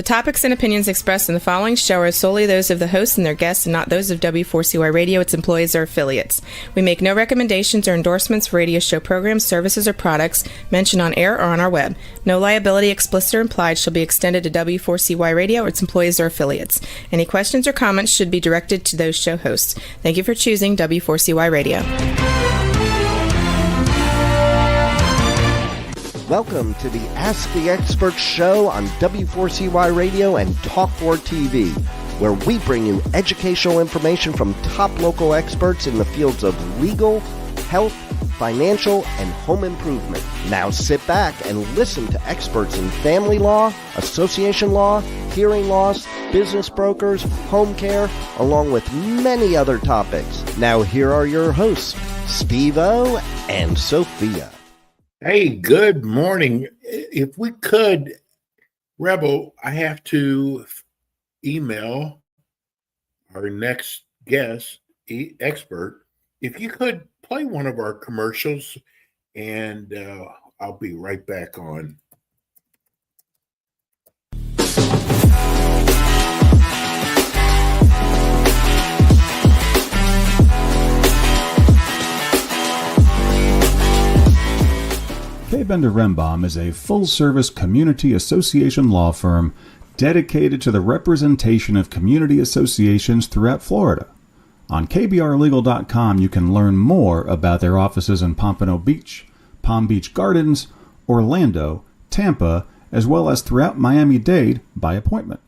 topics and opinions expressed in the following show are solely those of the hosts and their guests and not those of W4CY Radio, its employees, or affiliates. We make no recommendations or endorsements for radio show programs, services, or products mentioned on air or on our web. No liability, explicit or implied, shall be extended to W4CY Radio or its employees or affiliates. Any questions or comments should be directed to those show hosts. Thank you for choosing W4CY Radio. Welcome to the Ask the Expert show on W4CY Radio and Talk4 TV, where we bring you educational information from top local experts in the fields of legal, health, financial, and home improvement. Now sit back and listen to experts in family law, association law, hearing loss, business brokers, home care, along with many other topics. Now here are your hosts, Steve-O and Sophia. Hey, good morning. If we could, Rebel, I have to email our next guest, expert. If you could play one of our commercials, and I'll be right back on. K. Bender Rembaum is a full-service community association law firm dedicated to the representation of community associations throughout Florida. On kbrlegal.com, you can learn more about their offices in Pompano Beach, Palm Beach Gardens, Orlando, Tampa, as well as throughout Miami-Dade by appointment.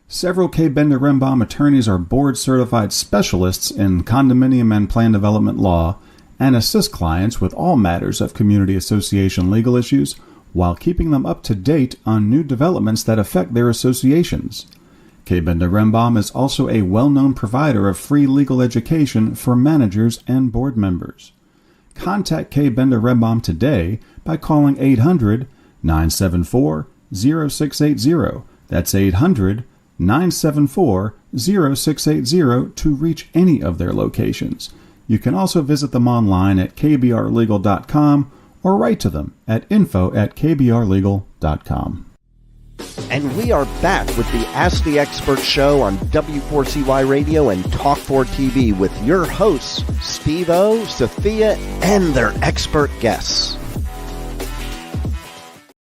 Several K. Bender Rembaum attorneys are board-certified specialists in condominium and plan development law and assist clients with all matters of community association legal issues while keeping them up to date on new developments that affect their associations. K. Bender Rembaum is also a well-known provider of free legal education for managers and board members. Contact K. Bender Rembaum today by calling 800-974-0680. That's 800-974-0680 to reach any of their locations. You can also visit them online at kbrlegal.com or write to them at info@kbrlegal.com. And we are back with the Ask the Expert show on W4CY Radio and Talk4 TV with your hosts, Steve-O, Sophia, and their expert guests.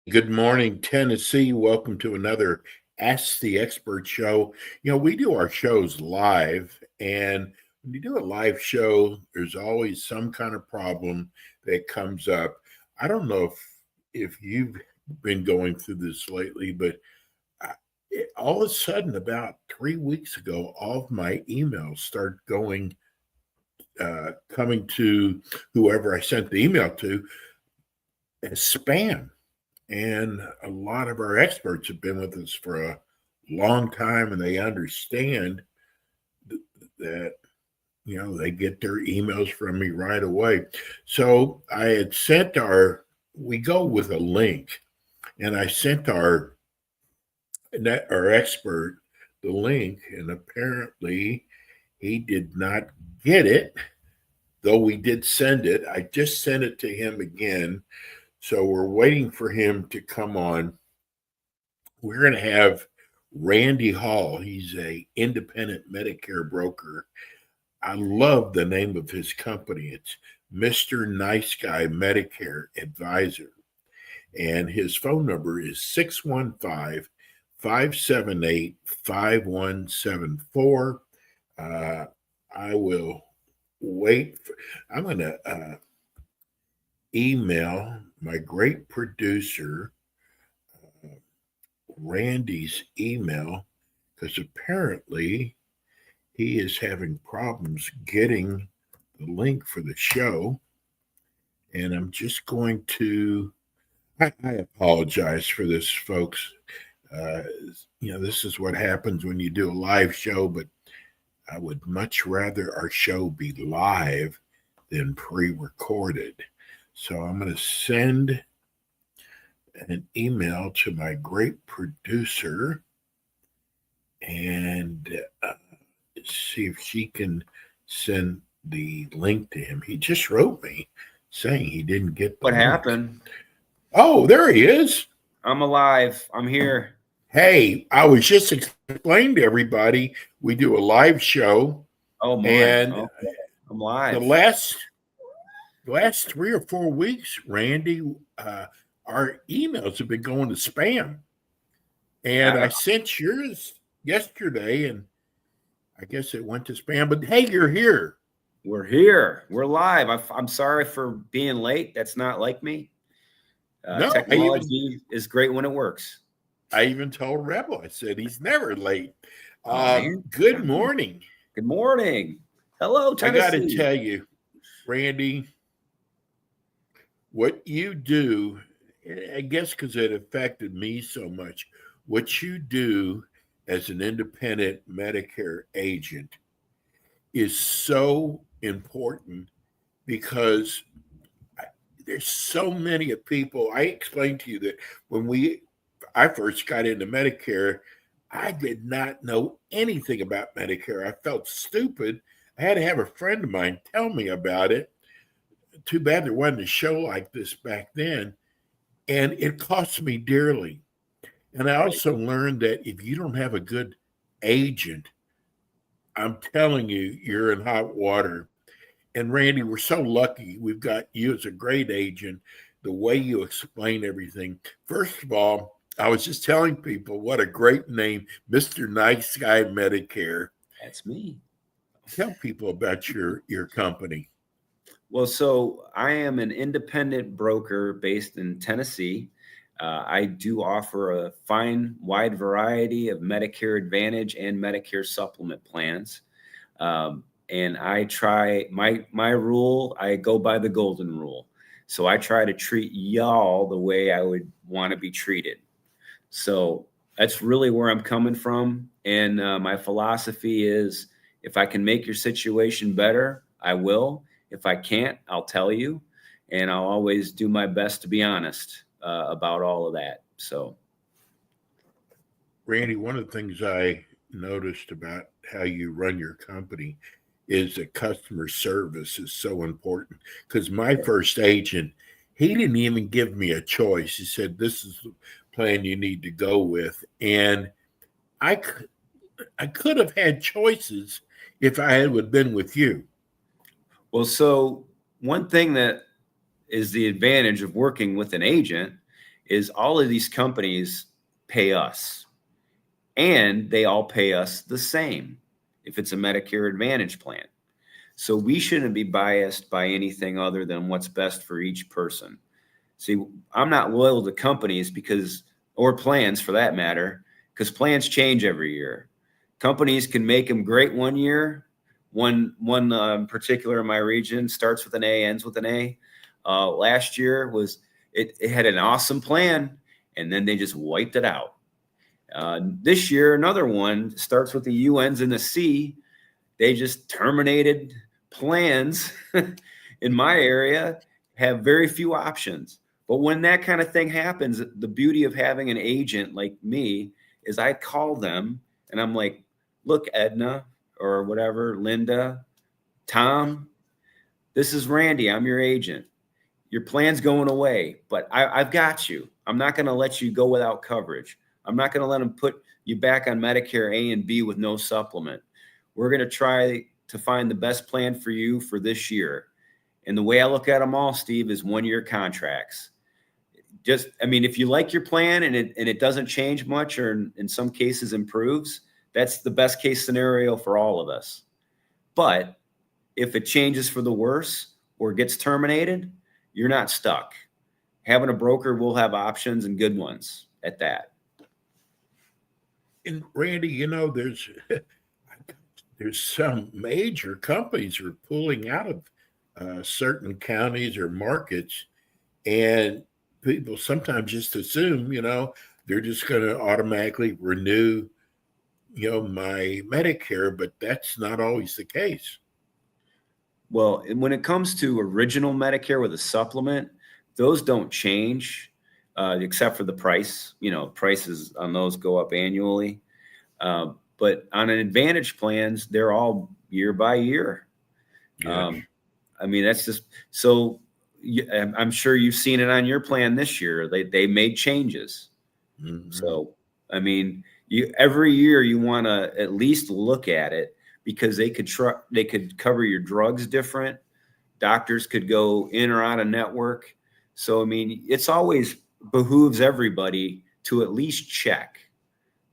Good morning, Tennessee. Welcome to another Ask the Expert show. You know, we do our shows live, and when you do a live show, there's always some kind of problem that comes up. I don't know if you've been going through this lately, but all of a sudden, about 3 weeks ago, all of my emails started coming to whoever I sent the email to as spam. And a lot of our experts have been with us for a long time, and they understand that, you know, they get their emails from me right away. So I had sent we go with a link, and I sent our expert the link, and apparently he did not get it, though we did send it. I just sent it to him again. So we're waiting for him to come on. We're going to have Randy Hall. He's a independent Medicare broker. I love the name of his company. It's Mr. Nice Guy Medicare Advisor. And his phone number is 615-578-5174. I will wait. I'm going to email my great producer, Randy's email, because apparently he is having problems getting the link for the show. And I'm just going to, I apologize for this, folks. You know, this is what happens when you do a live show, but I would much rather our show be live than pre-recorded. So I'm going to send an email to my great producer and see if she can send the link to him. He just wrote me saying he didn't get the What link. happened? Oh, there he is. I'm alive. I'm here. Hey, I was just explaining to everybody we do a live show, Oh my! and Oh, I'm the live. last 3 or 4 weeks, Randy, our emails have been going to spam, and I sent yours yesterday, and I guess it went to spam. But hey, you're here. We're here. We're live. I'm sorry for being late. That's not like me. No, Technology is great when it works. I even told Rebel. I said he's never late. Oh, man. Good morning. Good morning. Hello, Tennessee. I got to tell you, Randy, what you do, I guess because it affected me so much, what you do as an independent Medicare agent is so important because there's so many people. I explained to you that when I first got into Medicare, I did not know anything about Medicare. I felt stupid. I had to have a friend of mine tell me about it. Too bad there wasn't a show like this back then. And it cost me dearly. And I also learned that if you don't have a good agent, I'm telling you, you're in hot water. And Randy, we're so lucky. We've got you as a great agent, the way you explain everything. First of all, I was just telling people what a great name, Mr. Nice Guy Medicare. That's me. Tell people about your company. Well, so I am an independent broker based in Tennessee. I do offer a fine, wide variety of Medicare Advantage and Medicare supplement plans. And I try my rule, I go by the golden rule. So I try to treat y'all the way I would want to be treated. So that's really where I'm coming from. And my philosophy is if I can make your situation better, I will. If I can't, I'll tell you. And I'll always do my best to be honest about all of that. So, Randy, one of the things I noticed about how you run your company is that customer service is so important. Because my first agent, he didn't even give me a choice. He said, "This is the plan you need to go with." And I could have had choices if I had been with you. well, so one thing that is the advantage of working with an agent is all of these companies pay us and they all pay us the same if it's a Medicare Advantage plan. So we shouldn't be biased by anything other than what's best for each person. See, I'm not loyal to companies or plans for that matter, because plans change every year. Companies can make them great one year. One particular in my region starts with an A, ends with an A. Last year it had an awesome plan, and then they just wiped it out. This year, another one starts with the U, ends in a C. They just terminated plans in my area, have very few options. But when that kind of thing happens, the beauty of having an agent like me is I call them and I'm like, look, Edna or whatever, Linda, Tom, this is Randy. I'm your agent. Your plan's going away, but I've got you. I'm not going to let you go without coverage. I'm not going to let them put you back on Medicare A and B with no supplement. We're going to try to find the best plan for you for this year. And the way I look at them all, Steve, is 1-year contracts. If you like your plan and it doesn't change much or in some cases improves, that's the best case scenario for all of us. But if it changes for the worse or gets terminated, you're not stuck. Having a broker will have options and good ones at that. And Randy, there's some major companies are pulling out of certain counties or markets, and people sometimes just assume, they're just going to automatically renew, my Medicare, but that's not always the case. Well, when it comes to original Medicare with a supplement, those don't change except for the price. Prices on those go up annually. But on an Advantage plans, they're all year by year. Yeah. That's just so. I'm sure you've seen it on your plan this year. They made changes. Mm-hmm. So I mean, every year you want to at least look at it, because they could cover your drugs different. Doctors could go in or out of network. So, I mean, it's always behooves everybody to at least check.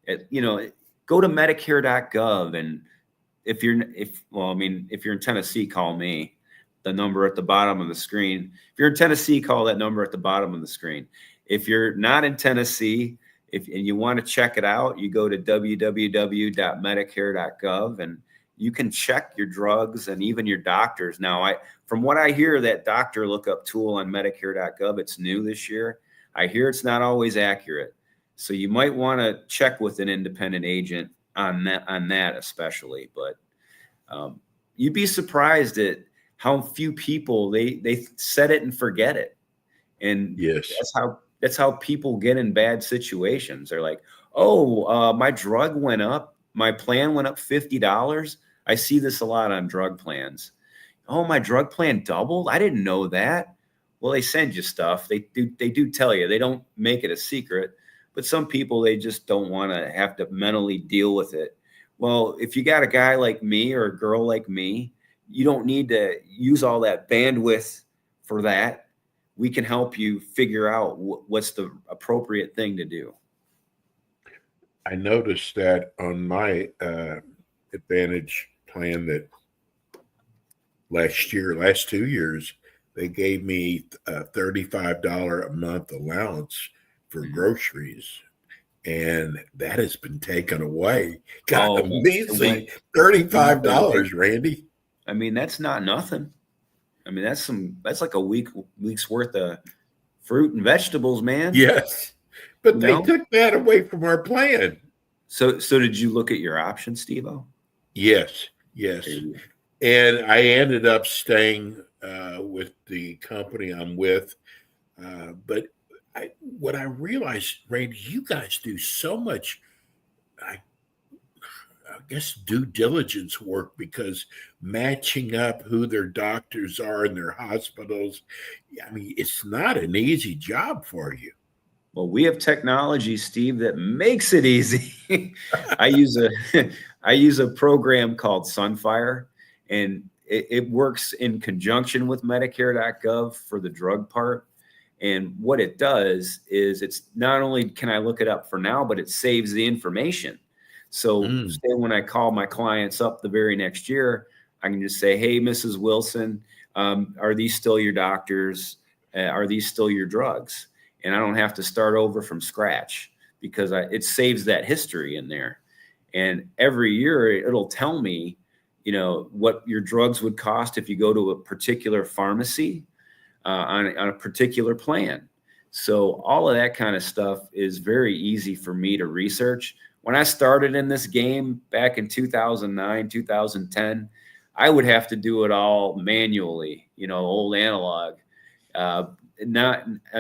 Go to medicare.gov, and if you're in Tennessee, call me. The number at the bottom of the screen. If you're in Tennessee, call that number at the bottom of the screen. If you're not in Tennessee, and you want to check it out, you go to www.medicare.gov, and you can check your drugs and even your doctors. Now, from what I hear, that doctor lookup tool on medicare.gov, it's new this year. I hear it's not always accurate. So you might want to check with an independent agent on that especially. But you'd be surprised at how few people they set it and forget it. And yes, that's how people get in bad situations. They're like, oh, my drug went up. My plan went up $50. I see this a lot on drug plans. Oh, my drug plan doubled. I didn't know that. Well, they send you stuff. They do tell you. They don't make it a secret. But some people, they just don't want to have to mentally deal with it. Well, if you got a guy like me or a girl like me, you don't need to use all that bandwidth for that. We can help you figure out what's the appropriate thing to do. I noticed that on my Advantage plan that last 2 years, they gave me a $35 a month allowance for groceries. And that has been taken away. God, amazing. $35, Randy. I mean, that's not nothing. I mean, that's like a week's worth of fruit and vegetables, man. Yes. But they took that away from our plan. So did you look at your options, Steve-O? Yes. And I ended up staying with the company I'm with. But what I realized, Randy, you guys do so much, I guess, due diligence work, because matching up who their doctors are in their hospitals, I mean, it's not an easy job for you. Well, we have technology, Steve, that makes it easy. I use a program called Sunfire, and it works in conjunction with Medicare.gov for the drug part. And what it does is, it's not only can I look it up for now, but it saves the information. So say when I call my clients up the very next year, I can just say, hey, Mrs. Wilson, are these still your doctors? Are these still your drugs? And I don't have to start over from scratch, because it saves that history in there. And every year it'll tell me, what your drugs would cost if you go to a particular pharmacy on a particular plan. So all of that kind of stuff is very easy for me to research. When I started in this game back in 2009, 2010, I would have to do it all manually, old analog. I'd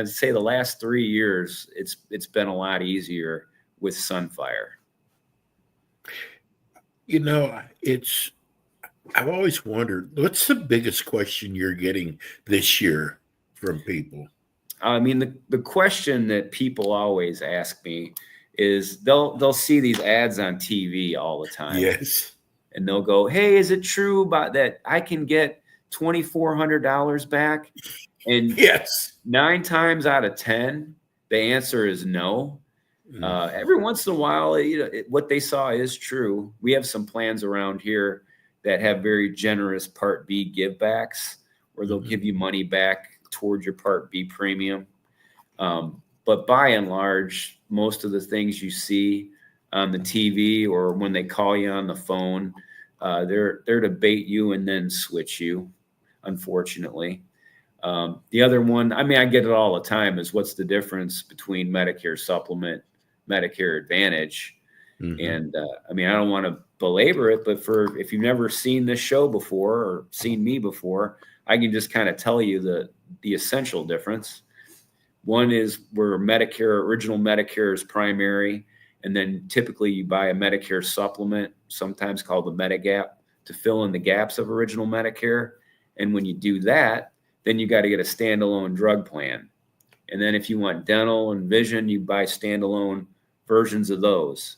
say the last 3 years, it's been a lot easier with Sunfire. I've always wondered, what's the biggest question you're getting this year from people? I mean, the question that people always ask me is, they'll see these ads on TV all the time. Yes. And they'll go, hey, is it true about that I can get $2,400 back? And yes, 9 times out of 10, the answer is no. Every once in a while, what they saw is true. We have some plans around here that have very generous Part B givebacks, where they'll give you money back towards your Part B premium. But by and large, most of the things you see on the TV or when they call you on the phone, they're to bait you and then switch you, unfortunately. The other one, I mean, I get it all the time, is what's the difference between Medicare Supplement, Medicare Advantage? And I mean, I don't want to belabor it, but if you've never seen this show before or seen me before, I can just kind of tell you the essential difference. One is where original Medicare is primary, and then typically you buy a Medicare supplement, sometimes called the Medigap, to fill in the gaps of original Medicare. And when you do that, then you got to get a standalone drug plan. And then if you want dental and vision, you buy standalone versions of those.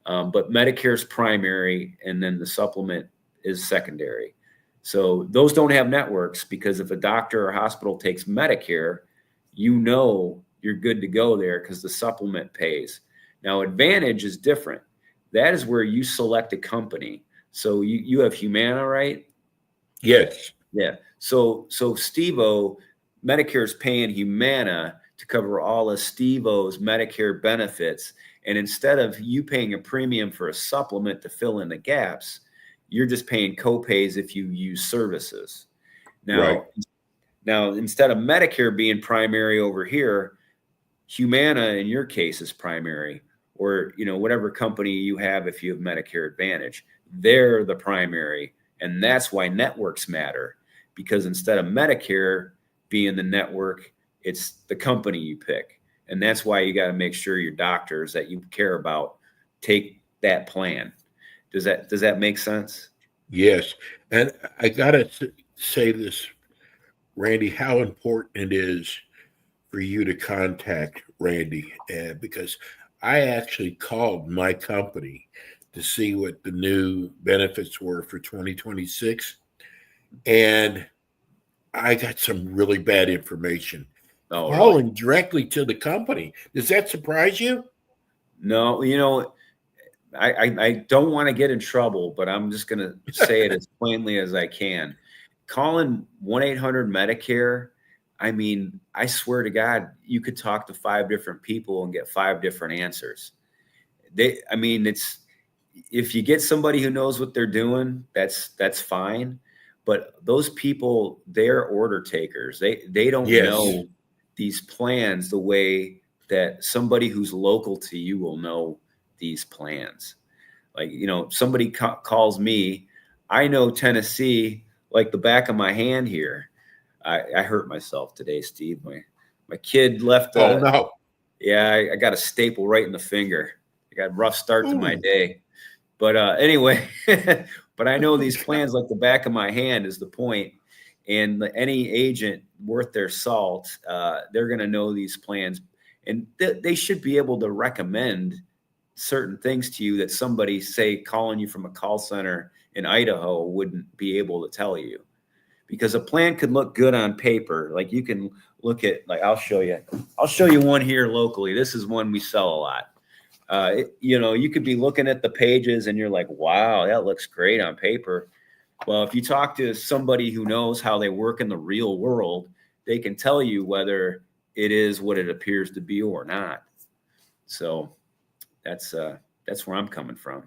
But Medicare is primary, and then the supplement is secondary. So those don't have networks, because if a doctor or hospital takes Medicare, you're good to go there because the supplement pays. Now, Advantage is different. That is where you select a company. So you have Humana, right? Yes. Yeah. So Steve-O, Medicare is paying Humana to cover all of Steve-O's Medicare benefits. And instead of you paying a premium for a supplement to fill in the gaps, you're just paying copays if you use services. Now, instead of Medicare being primary over here, Humana in your case is primary, or whatever company you have. If you have Medicare Advantage, they're the primary. And that's why networks matter, because instead of Medicare being the network, it's the company you pick. And that's why you got to make sure your doctors that you care about take that plan. Does that make sense? Yes. And I got to say this, Randy, how important it is for you to contact Randy, because I actually called my company to see what the new benefits were for 2026. And I got some really bad information. Oh, Calling really? directly to the company. Does that surprise you? No, I don't want to get in trouble, but I'm just going to say it as plainly as I can. Calling 1-800-Medicare, I mean, I swear to God, you could talk to 5 different people and get 5 different answers. It's, if you get somebody who knows what they're doing, that's fine. But those people, they're order takers. They don't know these plans the way that somebody who's local to you will know these plans. Like, somebody calls me, I know Tennessee like the back of my hand here. I hurt myself today, Steve. My kid left. Oh, no. Yeah, I got a staple right in the finger. I got a rough start to my day. But anyway, but I know these plans like the back of my hand is the point. And any agent worth their salt, they're going to know these plans. And they should be able to recommend certain things to you that somebody, say, calling you from a call center in Idaho wouldn't be able to tell you. Because a plan could look good on paper. Like, you can look at, like, I'll show you one here locally. This is one we sell a lot. You could be looking at the pages and you're like, wow, that looks great on paper. Well, if you talk to somebody who knows how they work in the real world, they can tell you whether it is what it appears to be or not. So that's where I'm coming from.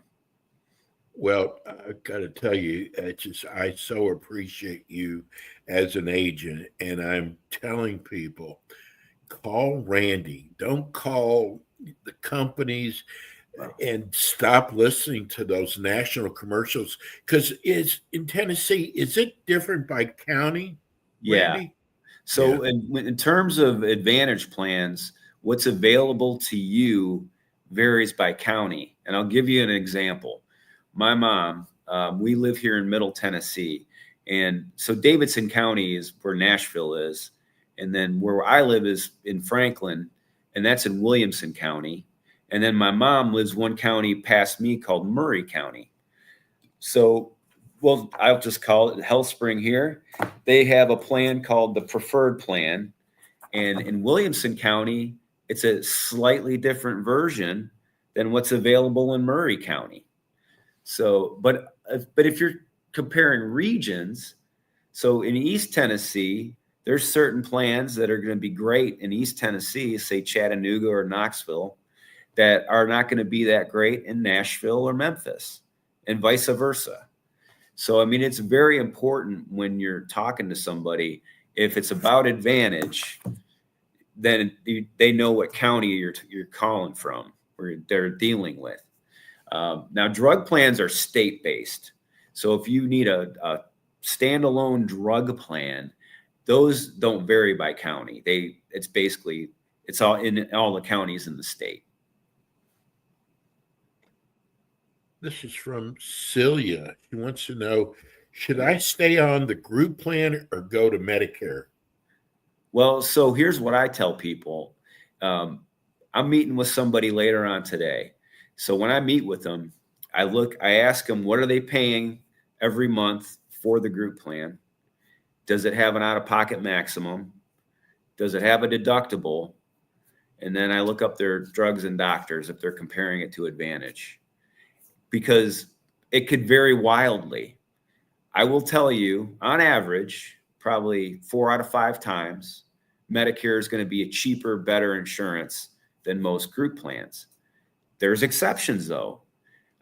Well, I got to tell you, I so appreciate you as an agent, and I'm telling people, call Randy. Don't call the companies, and stop listening to those national commercials, because in Tennessee, is it different by county, Randy? Yeah. So in terms of Advantage plans, what's available to you varies by county. And I'll give you an example. My mom, we live here in Middle Tennessee. And so Davidson County is where Nashville is. And then where I live is in Franklin, and that's in Williamson County. And then my mom lives one county past me called Murray County. So, well, I'll just call it Health Spring here. They have a plan called the Preferred Plan. And in Williamson County, it's a slightly different version than what's available in Murray County. So, but if you're comparing regions, so in East Tennessee, there's certain plans that are going to be great in East Tennessee, say Chattanooga or Knoxville, that are not going to be that great in Nashville or Memphis, and vice versa. So, it's very important when you're talking to somebody, if it's about Advantage, then they know what county you're calling from, or they're dealing with. Now, drug plans are state-based. So if you need a standalone drug plan, those don't vary by county. It's all in all the counties in the state. This is from Celia. She wants to know, should I stay on the group plan or go to Medicare? Well, so here's what I tell people. I'm meeting with somebody later on today. So when I meet with them, I ask them, what are they paying every month for the group plan? Does it have an out-of-pocket maximum? Does it have a deductible? And then I look up their drugs and doctors if they're comparing it to Advantage, because it could vary wildly. I will tell you, on average, probably 4 out of 5 times, Medicare is going to be a cheaper, better insurance than most group plans. There's exceptions, though.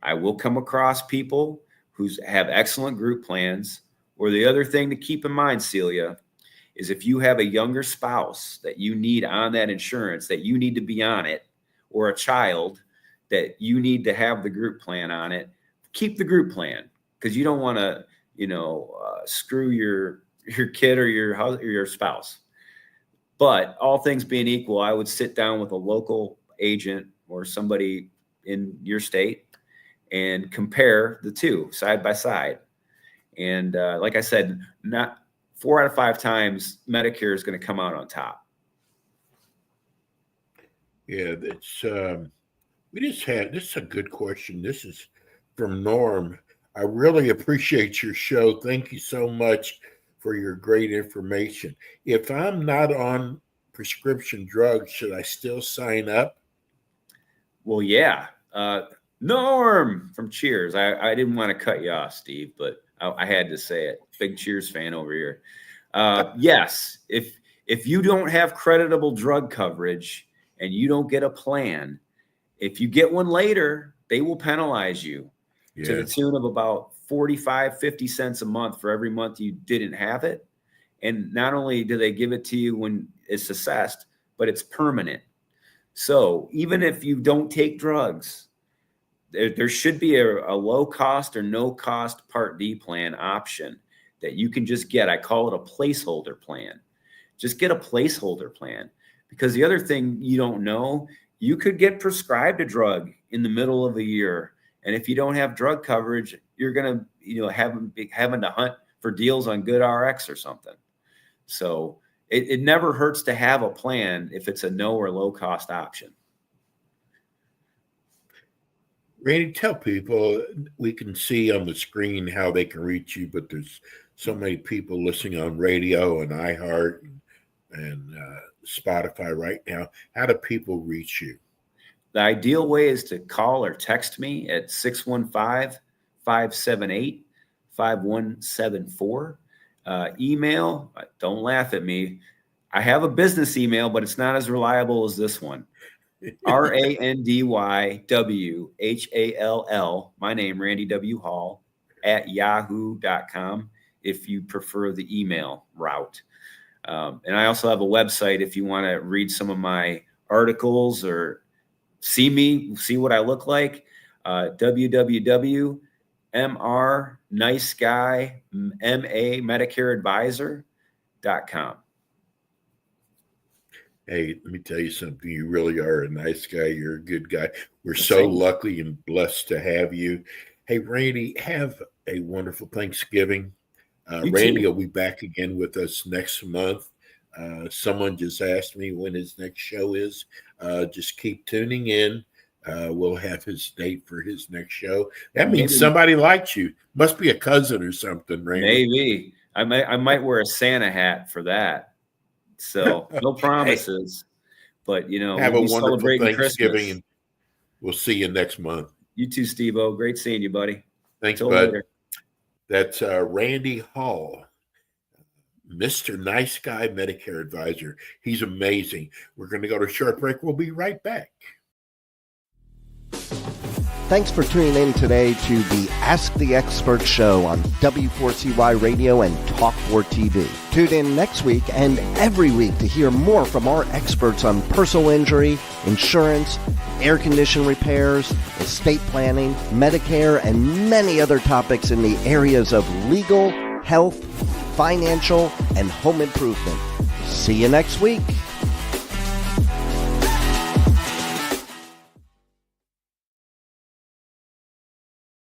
I will come across people who have excellent group plans. Or the other thing to keep in mind, Celia, is if you have a younger spouse that you need on that insurance, that you need to be on it, or a child that you need to have the group plan on it, keep the group plan, because you don't want to, screw your kid or your spouse. But all things being equal, I would sit down with a local agent or somebody in your state and compare the two side by side. And like I said, not 4 out of 5 times Medicare is going to come out on top. Yeah, that's this is a good question. This is from Norm. I really appreciate your show. Thank you so much for your great information. If I'm not on prescription drugs, should I still sign up? Well, yeah. Norm from Cheers. I didn't want to cut you off, Steve, but I had to say it. Big Cheers fan over here. Yes, if you don't have creditable drug coverage and you don't get a plan, if you get one later, they will penalize you to the tune of about 45, 50 cents a month for every month you didn't have it. And not only do they give it to you when it's assessed, but it's permanent. So even if you don't take drugs, there should be a low cost or no cost Part D plan option that you can just get. I call it a placeholder plan. Just get a placeholder plan, because the other thing you don't know, you could get prescribed a drug in the middle of the year. And if you don't have drug coverage, you're going to having to hunt for deals on GoodRx or something. So it never hurts to have a plan if it's a no or low cost option. Randy, tell people, we can see on the screen how they can reach you, but there's so many people listening on radio and iHeart and Spotify right now. How do people reach you? The ideal way is to call or text me at 615-578-5174. Email, don't laugh at me. I have a business email, but it's not as reliable as this one. RandyWHALL, my name, Randy W. Hall, at yahoo.com if you prefer the email route. And I also have a website if you want to read some of my articles or see what I look like. www.MrNiceGuyMaMedicareAdvisor.com. Hey, let me tell you something. You really are a nice guy. You're a good guy. We're so lucky and blessed to have you. Hey, Randy, have a wonderful Thanksgiving. Randy will be back again with us next month. Someone just asked me when his next show is. Just keep tuning in. We'll have his date for his next show. That means somebody likes you. Must be a cousin or something, Randy. Maybe. I might wear a Santa hat for that. So no promises, but have we'll a wonderful Thanksgiving, Christmas. And we'll see you next month. You too, Steve-O. Great seeing you, buddy. Thanks, bud. Later. That's Randy Hall, Mr. Nice Guy Medicare Advisor. He's amazing. We're going to go to a short break. We'll be right back. Thanks for tuning in today to the Ask the Expert show on W4CY Radio and Talk4 TV. Tune in next week and every week to hear more from our experts on personal injury, insurance, air condition repairs, estate planning, Medicare, and many other topics in the areas of legal, health, financial, and home improvement. See you next week.